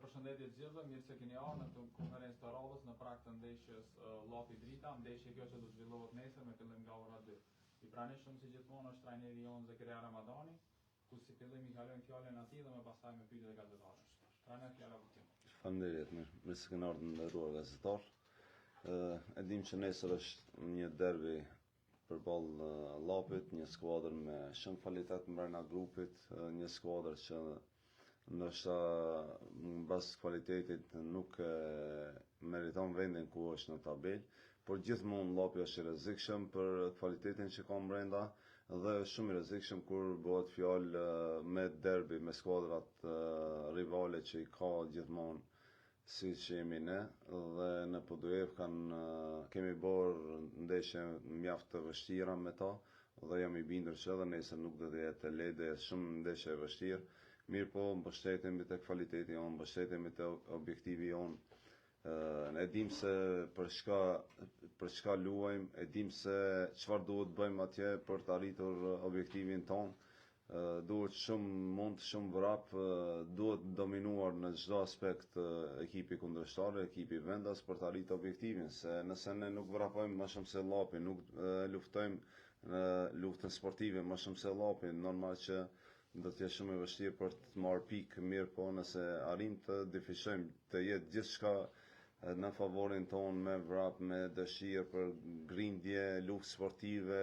Përshëndetje të gjithëve, mirë se keni ardhur në këtë konferencë të radhës në prag të ndeshjes Llapi Drita, ndeshje kjo që do të zhvillohet nesër me fillim nga ora 2. I pranishëm si gjithmonë është trajneri jon Zakaria Ramadani, ku si fillim i kalojmë fjalën atij dhe më pastaj me pyetjet e gazetarëve. Trajner, fjala votimi. Faleminderit, mirë se keni ardhur nderuar gazetar. E dim që nesër është një derbi përballë Llapit, një skuadër me shumë kvalitet brenda grupit, një skuadër që ndoshta mbas kvalitetit nuk meriton vendin ku është në tabel, por gjithmonë Llapi është i rrezikshëm për kvalitetin që ka brenda dhe është shumë i rrezikshëm kur bëhet fjalë me derbi me skuadrat rivale që i ka gjithmonë siç jemi ne dhe në PDUEF kemi bërë ndeshje mjaft të vështira me ta dhe jam i bindur që edhe nesër nuk do të jetë lehtë, shumë ndeshje e vështirë. Mirë po, mbështetemi te kvaliteti jonë, mbështetemi te objektivi jonë. Ne dim se për çka luajmë, e dim se çfarë duhet bëjmë atje për të arritur objektivin tonë. Duhet shumë mund, shumë vrap, duhet dominuar në çdo aspekt ekipi kundërshtar, ekipi vendas për të arritur objektivin, se nëse ne nuk vrapojmë më shumë se Llapi, nuk luftojmë në luftën sportive më shumë se Llapi, normal që do të jetë shumë e vështirë për të marrë pikë, mirë po nëse arrim të dyfishojmë të jetë gjithçka në favorin tonë me vrap, me dëshirë për grindje, luftë sportive,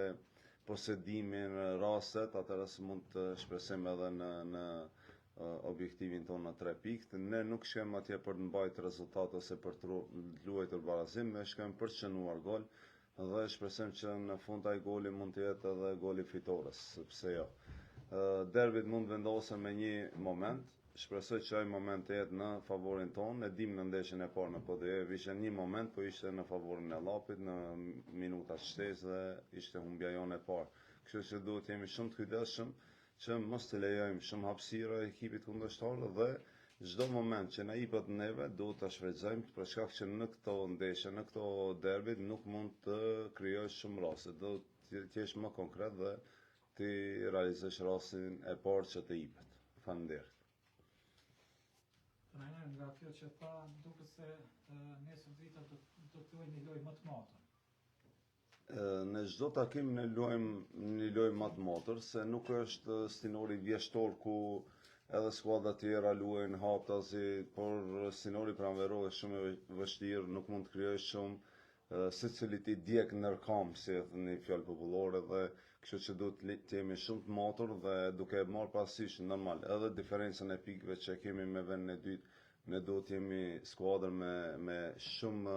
posedimin, rastet, atëherë mund të shpresojmë edhe në objektivin tonë në 3 pikë. Ne nuk shkojmë atje për të mbajtur rezultat ose për të luajtur barazim, ne shkojmë për të shënuar gol dhe shpresojmë që në fund ai goli mund të jetë edhe goli fitores, sepse jo. Derbit mund vendosen me një moment, shpresoj që ai moment të jetë në favorin tonë, e dim në ndeshjen e parë në PDUEF ishte një moment, po ishte në favorin e Llapit në minutat shtesë dhe ishte humbja jonë e parë. Kështu që duhet jemi shumë të kujdesshëm që mos të lejojmë shumë hapësirë ekipit kundërshtar dhe çdo moment që na jepet neve duhet ta shfrytëzojmë për shkak që në këto ndeshje, në këto derbit nuk mund të krijosh shumë raste, do të jesh më konkret dhe ti realizosh rastin e parë që të jepet. Faleminderit. Trajner, nga kjo që tha, duket se nesër Drita do të luajë një lojë më të matër. Në çdo takim ne luajmë një lojë më të matër, se nuk është stinori vjeshtor ku edhe skuadra të tjera luajnë haptazi, por stinori pranveror është shumë e vështirë, nuk mund të krijosh shumë, secili ti djeg nërkam, si e thënë një fjalë popullore, dhe kështu që duhet të jemi shumë të matur dhe duke marrë parasysh normal edhe diferencën e pikëve që kemi me vendin e dytë, ne duhet të jemi skuadër me shumë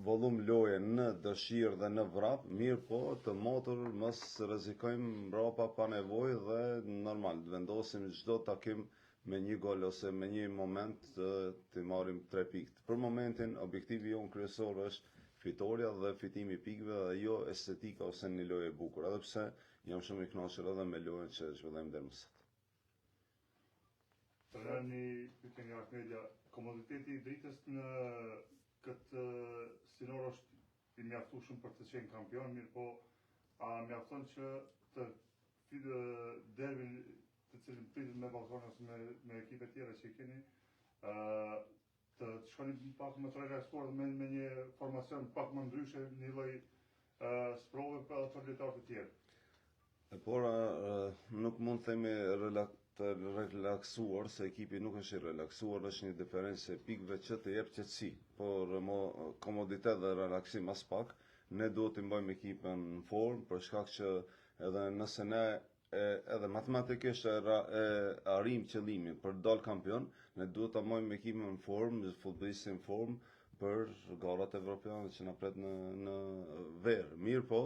volum loje në dëshirë dhe në vrap, mirë po të matur, mos rrezikojmë mbrapa pa nevojë dhe normal të vendosim çdo takim me një gol ose me një moment të marrim 3 pikë. Për momentin objektivi jon kryesor është fitoria dhe fitimi i pikëve dhe jo estetika ose një lojë e bukur, edhe pse jam shumë i kënaqur edhe me lojën që zhvillojmë deri më sot. Një pyetje nga media, komoditeti i Dritës në këtë sinor është i mjaftueshëm për të qenë kampion, mirë po a mjafton që të derbin të cilin pritet me Ballkon ose me ekipe tjera që keni, të shkoni pak më të relaksuar me një formacion pak më ndryshe, një lloj sprove për lojtarë të tjerë. Por nuk mund të themi të relaksuar, se ekipi nuk është i relaksuar, është një diferencë e pikëve që të jep qetësi, por komoditet dhe relaksim as pak, ne duhet të mbajmë ekipën në formë për shkak që edhe nëse ne edhe matematikisht arrim qëllimin për të dalë kampion, ne duhet ta mbajmë ekipën në formë, futbollistin në formë për garat evropiane që na pret në verë. Mirë po,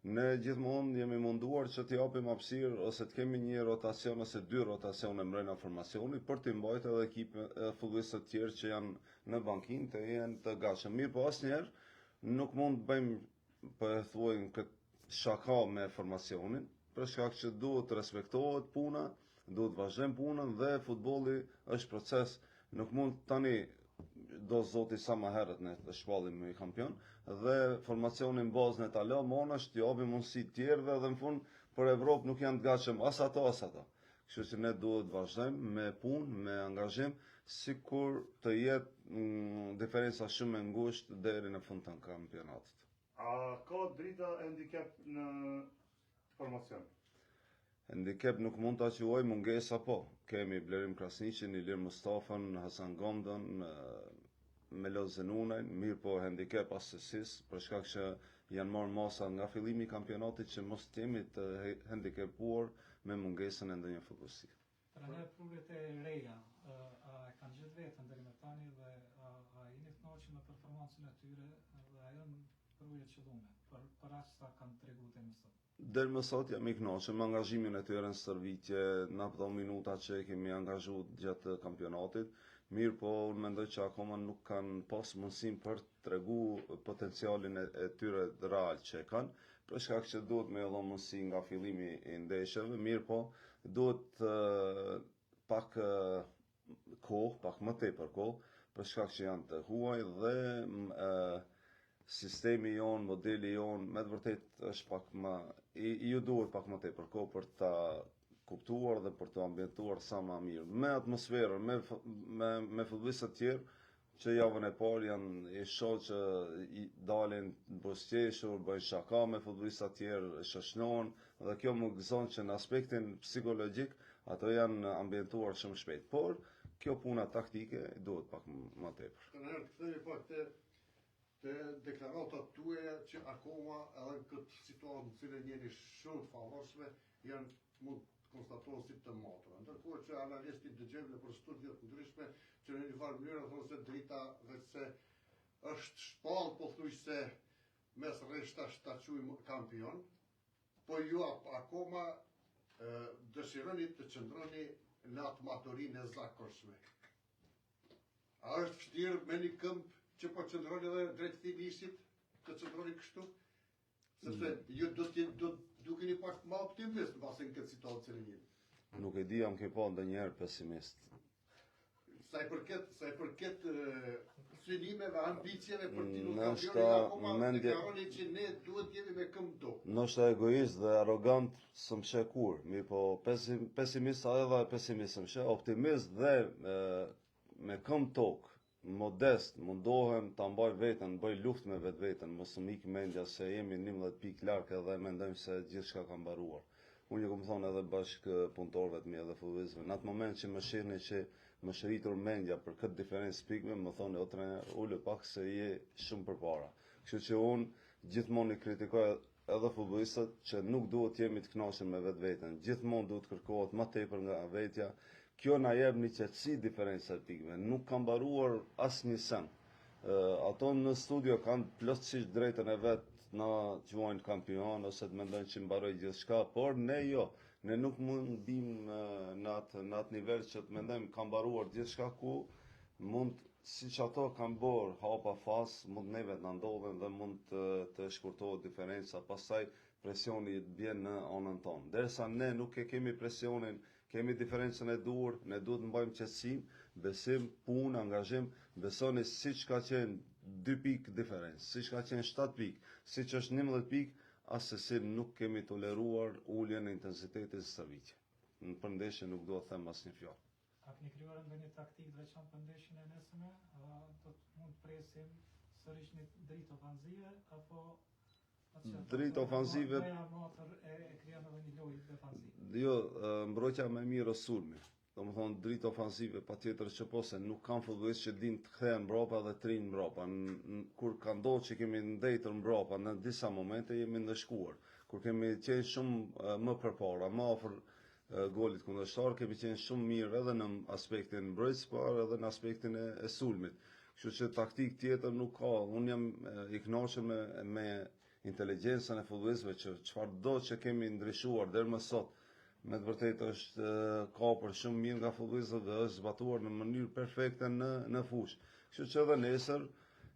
ne gjithmonë jemi munduar që të japim hapësirë ose të kemi një rotacion ose 2 rotacione brenda formacionit për të mbajtur edhe ekipën futbollistët të tjerë që janë në bankinë të jenë të gatshëm. Mirë po, asnjëherë nuk mund të bëjmë po e thuajmë këtë shaka me formacionin, për shkak që duhet të respektohet puna, duhet vazhdojmë punën dhe futbolli është proces, nuk mund tani do zoti sa më herët ne të shpallim me kampion dhe formacionin bazën e ta lë monash, t'i japim mundësi të tjerëve dhe në fund për Evropë nuk janë të gatshëm as ato as ata. Kështu që ne duhet vazhdojmë me punë, me angazhim, sikur të jetë diferenca shumë e ngushtë deri në fund të kampionatit. A ka drita handicap në formacion? Handicap nuk mund ta quaj mungesa po. Kemi Blerim Krasniqin, Ilir Mustafën, Hasan Gondën, Meloz Zenunajn, mirë po handicap asësis, për shkak që janë marrë masa nga fillimi i kampionatit që mos jemi të handicapuar me mungesën e ndonjë futbollisti. Trajner prurjet e reja, a e kanë gjithë vetën deri më tani dhe a jeni të kënaqur me performancën e tyre dhe a janë prurjet qëllume për aq sa kanë treguar deri më sot? Deri më sot jam i kënaqur me angazhimin e tyre në stërvitje, në ato minuta që kemi angazhuar gjatë kampionatit. Mirë po, unë mendoj që akoma nuk kanë pas mundësim për të tregu potencialin e tyre real që kanë, për shkak që duhet me dhënë mundësi nga fillimi i ndeshjeve, mirë po, duhet pak kohë, pak më tepër kohë, për shkak që janë të huaj dhe sistemi jon, modeli jon, me të vërtet është pak më, ju duhet pak më tepër kohë për ta kuptuar dhe për të ambientuar sa më mirë. Me atmosferën, me futbollistët tjerë që javën e parë janë i shoh që dalin bosqeshur, bëjnë shaka me futbollistat tjerë, shoqënohen dhe kjo më gëzon që në aspektin psikologjik ato janë ambientuar shumë shpejt. Por kjo puna taktike duhet pak më tepër. Trajner, kthehemi pak te deklaratat tuaja që akoma edhe në këtë situatë në cilën jeni shumë të favorshme janë mund konstatohen si të motra. Ndërkohë që analistit dëgjojmë nëpër studio të ndryshme që në një farë mënyrë thonë se drita vetë se është shpallë pothuajse mes rreshtash ta quajmë kampion, po ju akoma dëshironi të qëndroni në atë matorinë e zakonshme. A është vështirë me një këmbë që po qëndroni edhe drejt finisht të qëndroni kështu? Sepse ju do dukeni pak më optimist mbasi në këtë situatë që jeni. Nuk e di, jam ke pa ndonjëherë pesimist. Sa i përket synimeve, ambicieve për titull Nështë kampioni, akoma mendje- deklaroni që ne duhet jemi me këmbë tokë. Nështë egoist dhe arrogant së më sheh kur, mirë po pesimist edhe pesimist së më sheh, optimist dhe me këmbë tokë, modest, mundohem ta mbaj veten, bëj luftë me vetveten, mos më ik mendja se jemi 11 pikë larg edhe mendojmë se gjithçka ka mbaruar. Unë ju kam thonë edhe bashkë punëtorëve të mi edhe futbollistëve, në atë moment që më shihni që më shëritur mendja për këtë diferencë pikëve, më thonë o trajner, ulë pak se je shumë përpara. Kështu që unë gjithmonë i kritikoj edhe futbollistët që nuk duhet jemi të kënaqur me vetveten. Gjithmonë duhet kërkohet më tepër nga vetja. Kjo na jep një qetësi diferenca e pikëve. Nuk ka mbaruar asnjë sen. Ato në studio kanë plotësisht drejtën e vet na quajnë kampion ose të mendojnë që mbaroi gjithçka, por ne jo. Ne nuk mund bim në atë nivel që të mendojmë ka mbaruar gjithçka ku mund siç ato kanë bërë hapa fas, mund neve të na ndodhen dhe mund të shkurtohet diferenca, pastaj presioni të bjen në anën tonë. Derisa ne nuk e kemi presionin, kemi diferencën e duhur, ne duhet të mbajmë qetësinë, besim, punë, angazhim, besoni siç ka qenë 2 pikë diferencë, siç ka qenë 7 pikë, siç është 11 pikë, asesi nuk kemi toleruar uljen e intensitetit së stërvitje. Në përndeshje nuk do të them asnjë fjalë. A keni krijuar ndonjë taktikë të veçantë për ndeshjen e nesërme? Do të mund presim sërish një dritë ofanzive apo Dritë ofanzive e krijon edhe një lojë defanzive? Jo, mbrojtja më e mirë është sulmi. Domethënë dritë ofanzive patjetër që po se nuk kanë futbollistë që dinë të kthehen mbrapa dhe të rinë mbrapa. Kur ka ndodhur që kemi ndëjtur mbrapa në disa momente jemi ndëshkuar. Kur kemi qenë shumë më përpara, më afër golit kundërshtar, kemi qenë shumë mirë edhe në aspektin mbrojtës parë edhe në aspektin e sulmit. Kështu që taktik tjetër nuk ka. Unë jam i kënaqur me inteligjencën e futbollistëve që çfarëdo që kemi ndryshuar deri më sot, me të vërtetë është kapur shumë mirë nga futbollistët dhe është zbatuar në mënyrë perfekte në fushë. Kështu që edhe nesër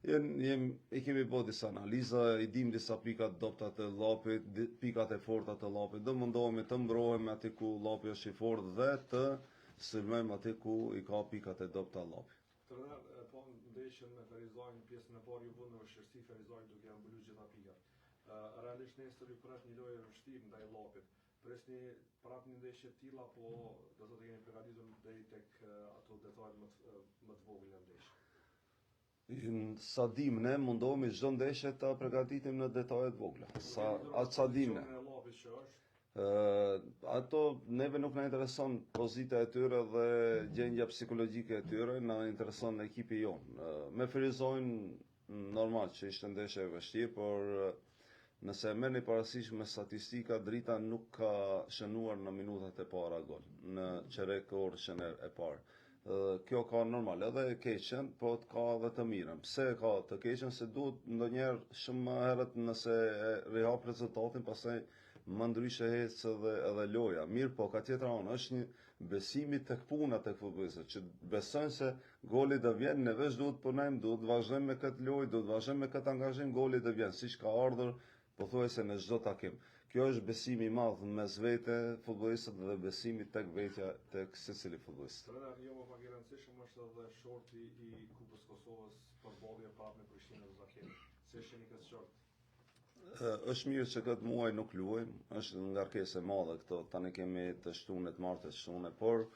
i kemi bërë disa analiza, i dim disa pikat dobta të llapit, pikat e forta të llapit. Do mundohemi të mbrohemi aty ku llapi është i fortë dhe të sulmojmë aty ku i ka pikat e dobta llapi. Trajner, po ndeshjen me Ferizajin pjesën e parë ju vënë në vështirësi Ferizajin duke ja mbuluar gjitha pikat. Realisht nesër ju pret një lojë e vështirë ndaj llapit. Presni prapë një ndeshje të tilla, po do të keni përgatitur deri tek ato detajet më të vogla ndeshje. Sa dim ne mundohemi çdo ndeshje ta përgatitim në detajet vogla. Sa dim ne. Ato neve nuk na intereson pozita e tyre dhe gjendja psikologjike e tyre, na intereson ekipi jon. Me Firizojnë normal që ishte ndeshje e vështirë, por nëse e merrni parasysh me statistika, Drita nuk ka shënuar në minutat e para gol, në qerekorshën e parë. Kjo ka normal edhe e keqen, po ka edhe të mirën. Pse ka të keqen? Se duhet ndonjëherë shumë më herët nëse rihap rezultatin, pastaj më ndryshe ecë edhe loja. Mirë, po ka tjetër anë, është një besimi tek puna tek futbollistët, që besojnë se goli do vjen, ne veç duhet punojmë, duhet vazhdojmë me këtë lojë, duhet vazhdojmë me këtë angazhim, goli do vjen, siç ka ardhur pothuajse në çdo takim. Kjo është besimi i madh mes vete futbollistët dhe besimi tek vetja tek secili futbollist. Jo më pak i rëndësishëm është edhe shorti i Kupës Kosovës përballje prapë me Prishtinën dhe Zakeni. Si shihni këtë short? Është mirë që këtë muaj nuk luajmë, është ngarkesë e madhe këto, tani kemi të shtunë, të martës shtunë, por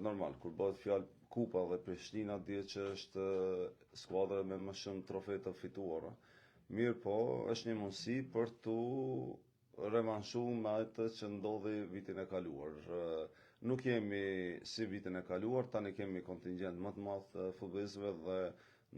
normal, kur bëhet fjalë Kupa dhe Prishtina, dihet që është skuadra me më shumë trofe të fituara. Mirë, po është një mundësi për tu revanshu me atë që ndodhi vitin e kaluar. Nuk jemi si vitin e kaluar, tani kemi kontingjent më të madh të futbollistëve dhe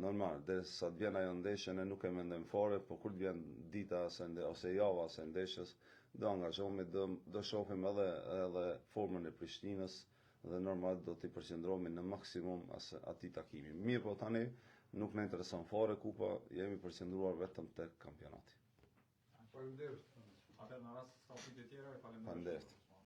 normal, derisa të vjen ajo ndeshje ne nuk e mendojmë fare, po kur të vjen dita ose java së ndeshjes, do angazhohemi, do shohim edhe formën e Prishtinës dhe normal do t'i përqendrohemi në maksimum atij takimi. Mirë, po tani nuk na intereson fare Kupa, jemi përqendruar vetëm tek kampionati. Faleminderit. Atëherë në rast se ka pyetje tjera, faleminderit. Faleminderit.